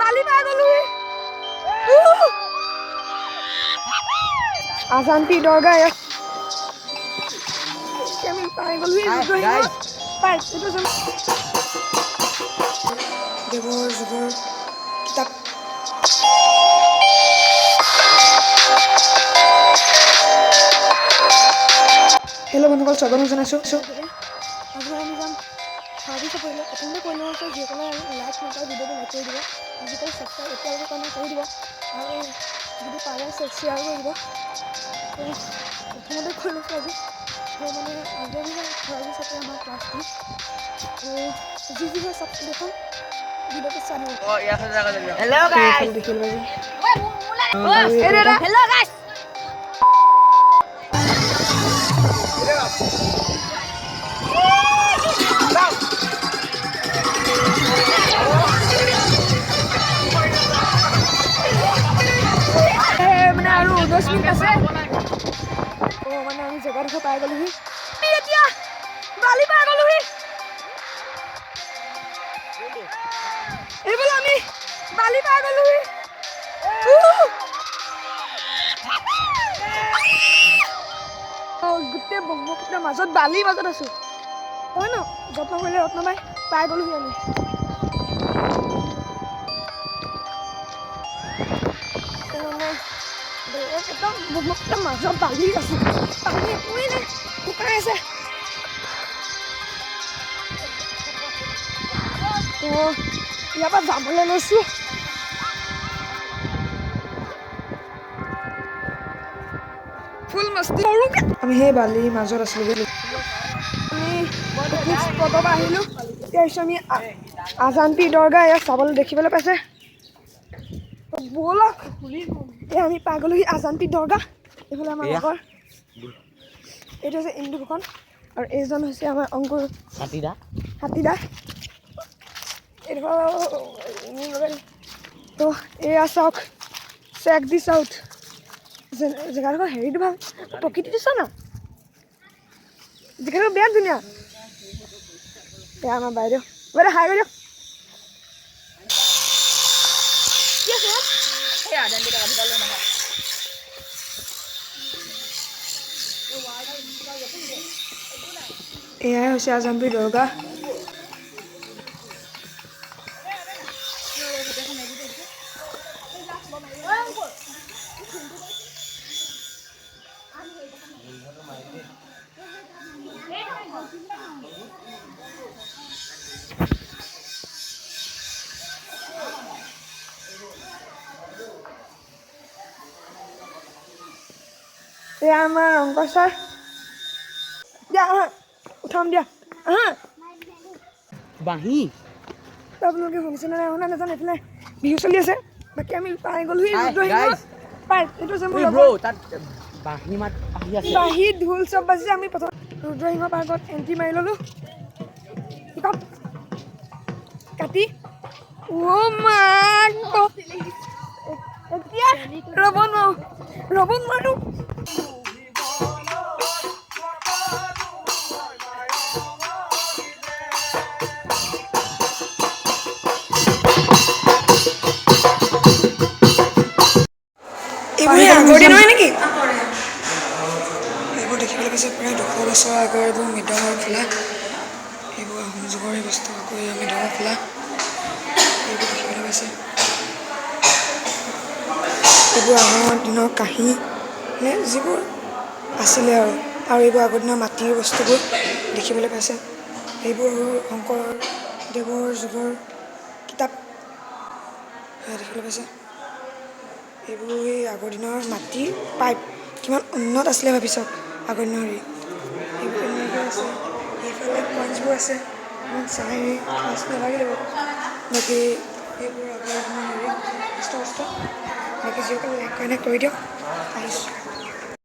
বালি পাই গলো আজানপি দৰগা আমি পাই গলো পাই এইটো দেৱৰ যুগৰ কিতাপ হেল্ল' বন্ধুসকল স্বাগতম জনাইছোঁ আজি আমি যাম সাৰ্ভিচ কৰিলে প্ৰথমতে কৈ লওঁ আছে যিসকলে লাইক নকৰে ভিডিঅ'টো লাইক কৰি দিব যিসকলে ছাবস্ক্ৰাইব এতিয়ালৈকে কৰা নাই কৰি দিব আৰু যদি পাৰে শ্বেয়াৰ কৰি দিব প্ৰথমতে কৈ লৈছোঁ আজি মানে আজি আমি সাৰ্ভিচ আছে আমাৰ ক্লাছটো যি যি হয় চব দেখোন ভিডিঅ'টো চাই হেল্ল' গাইছ হেল্ল' গাইছ মানে আৰু 10 মিনিট আছে মানে আমি জেগাডোখৰ পাই গলোহি এতিয়া বালি পাই গলোহি এইবোলে আমি বালি পাই গলোহি গোটেই ব্ৰহ্মপুত্ৰৰ মাজত বালিৰ মাজত আছো হয় ন যত্ন কৰিলে ৰত্ন পাই গলোহি আমি একদম ব্ৰহ্মপুত্ৰৰ মাজত বালি আছো পানী একোৱেই নাই শুকাই আছে তো ইয়াৰ পৰা যাবলৈ লৈছো ফুল মস্তি আমি সেই বালিৰ মাজত আছিলো আমি স্পটৰ পৰা আহিলো তাৰপিছত আমি আজানপি দৰগা ইয়াত চাবলৈ দেখিবলৈ পাইছে ব'লক আমি পাই গলোহি আজানপি দৰগা এইফালে আমাৰ লগৰ এইটো হৈছে ইন্দু ফুকন আৰু এইজন হৈছে আমাৰ অংকুৰ হাতীদা এইডোখৰ তো এয়া চাওক চেক দিছ আউট জেগাডোখৰ হেৰিটো ভাল প্ৰকৃতিটো চোৱা না জেগাডোখৰ বিৰাট ধুনীয়া এয়া আমাৰ বাইদেউ হাই বাইদেউ এয়াই হৈছে আজানপি দৰগা এয়া আমাৰ ৰংকৰ ছাৰ দিয়া উঠাম দিয়া বাঁহী আপোনালোকে শুনিছে নে শুনা নাজানো এইফালে বিহু চলি আছে বাকী আমি পাই গলোহি পাই এইটো হৈছে মোৰ বাঁহী ঢোল চব বাজিছে আমি প্ৰথম ৰুদ্ৰসিংহ পাৰ্কত এণ্ট্ৰি মাৰি ল'লোঁ কাটি এতিয়া ৰ'ব নোৱাৰো আগৰ দিন হয় নেকি এইবোৰ দেখিবলৈ পাইছে প্ৰায় 200 বছৰ আগৰ এইবোৰ মৃদঙৰ খোলা এইবোৰ আহোম যুগৰ এই বস্তু আকৌ মৃদঙৰ খোলা এইবোৰ দেখিবলৈ পাইছে এইবোৰ আগৰ দিনৰ কাহিনী যিবোৰ আছিলে আৰু এইবোৰ আগৰ দিনৰ মাটিৰ বস্তুবোৰ দেখিবলৈ পাইছে এইবোৰ শংকৰদেৱৰ যুগৰ কিতাপ দেখিবলৈ পাইছে এইবোৰ এই আগৰ দিনৰ মাটিৰ পাইপ কিমান উন্নত আছিলে ভাবি চাওক আগৰ দিনৰ এইবোৰ এনেকৈ আছে এইফালে পইণ্টছবোৰ আছে ইমান চাই ক্লাছ নালাগিলে বাকী এইবোৰ আগৰ দিনৰ বস্তু বাকী যিসকলে লাইক কৰি দিয়ক আহিছোঁ